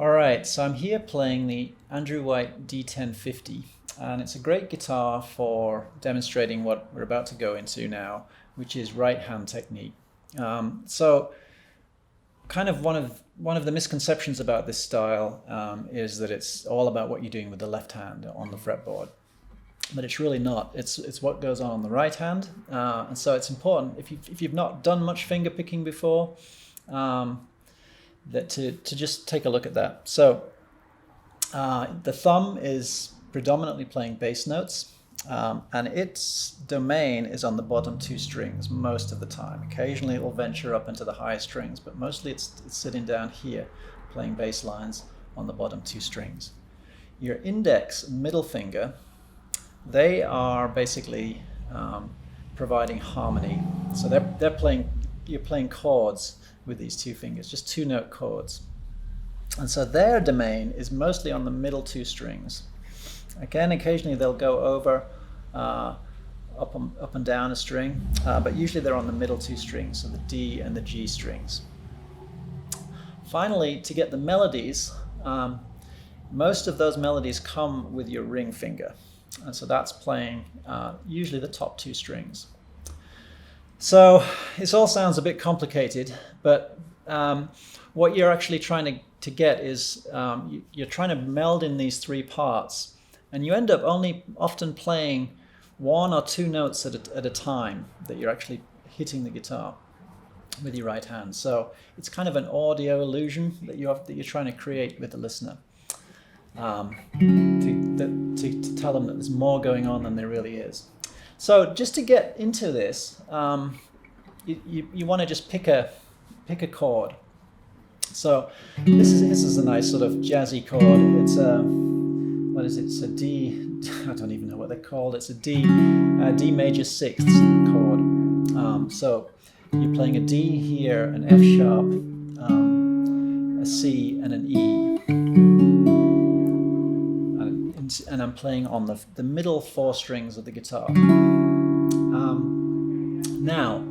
Alright, so I'm here playing the Andrew White D1050, and it's a great guitar for demonstrating what we're about to go into now, which is right hand technique. So kind of one of the misconceptions about this style is that it's all about what you're doing with the left hand on the fretboard. But it's really not. It's what goes on the right hand, and so it's important if you've not done much finger picking before, that to just take a look at that. So the thumb is predominantly playing bass notes, and its domain is on the bottom two strings most of the time. Occasionally it will venture up into the higher strings, but mostly it's sitting down here playing bass lines on the bottom two strings. Your index and middle finger, they are basically providing harmony. So you're playing chords with these two fingers, just two note chords. And so their domain is mostly on the middle two strings. Again, occasionally they'll go over up and down a string, but usually they're on the middle two strings, so the D and the G strings. Finally, to get the melodies, most of those melodies come with your ring finger. And so that's playing usually the top two strings. So this all sounds a bit complicated, but what you're actually trying to get is you're trying to meld in these three parts, and you end up only often playing one or two notes at a time that you're actually hitting the guitar with your right hand. So it's kind of an audio illusion that you're trying to create with the listener. To tell them that there's more going on than there really is. So just to get into this, you want to just pick a chord. So this is a nice sort of jazzy chord. It's what is it? It's a D. I don't even know what they're called. It's a D major sixth chord. So you're playing a D here, an F sharp, a C, and an E. And I'm playing on the middle four strings of the guitar. Now,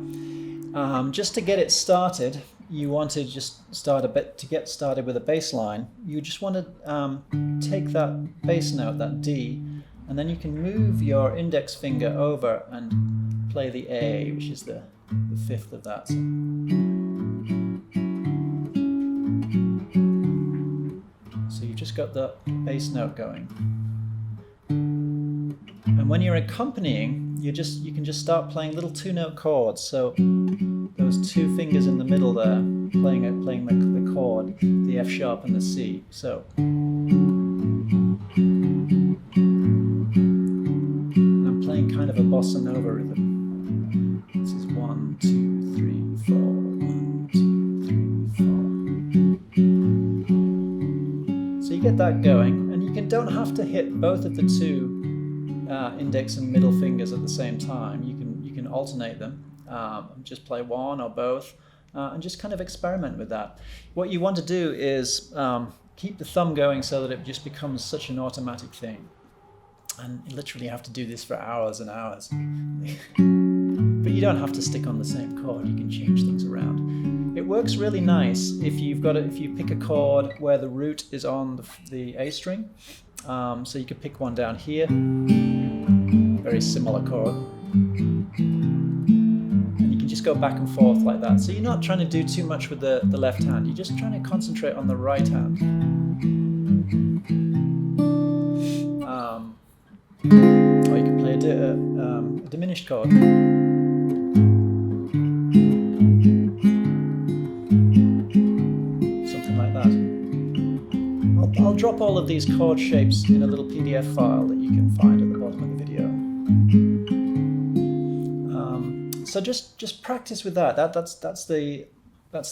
just to get it started, you want to just get started with a bass line. You just want to take that bass note, that D, and then you can move your index finger over and play the A, which is the fifth of that. So you just got the bass note going. And when you're accompanying, you can just start playing little two-note chords. So those two fingers in the middle there, playing the chord, the F sharp and the C. So I'm playing kind of a bossa nova rhythm. This is 1, 2, 3, 4. 1, 2, 3, 4. So you get that going, and you don't have to hit both of the two index and middle fingers at the same time. You can alternate them, just play one or both, and just kind of experiment with that. What you want to do is keep the thumb going so that it just becomes such an automatic thing, and you literally have to do this for hours and hours. But you don't have to stick on the same chord. You can change things around. It works really nice if you pick a chord where the root is on the A string. So you could pick one down here, very similar chord, and you can just go back and forth like that. So you're not trying to do too much with the left hand, you're just trying to concentrate on the right hand. Or you can play a diminished chord. Something like that. I'll drop all of these chord shapes in a little PDF file that you can find at the bottom of the video. So just practice with that. That's the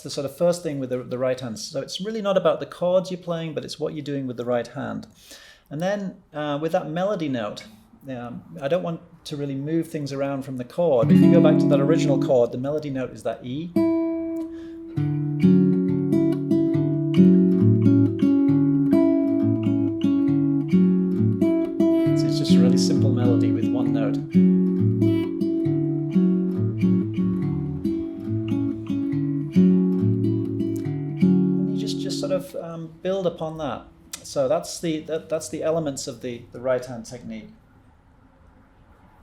sort of first thing with the right hand. So it's really not about the chords you're playing, but it's what you're doing with the right hand. And then with that melody note, I don't want to really move things around from the chord. But if you go back to that original chord, the melody note is that E. Just a really simple melody with one note. And you just sort of build upon that. So that's the elements of the right hand technique.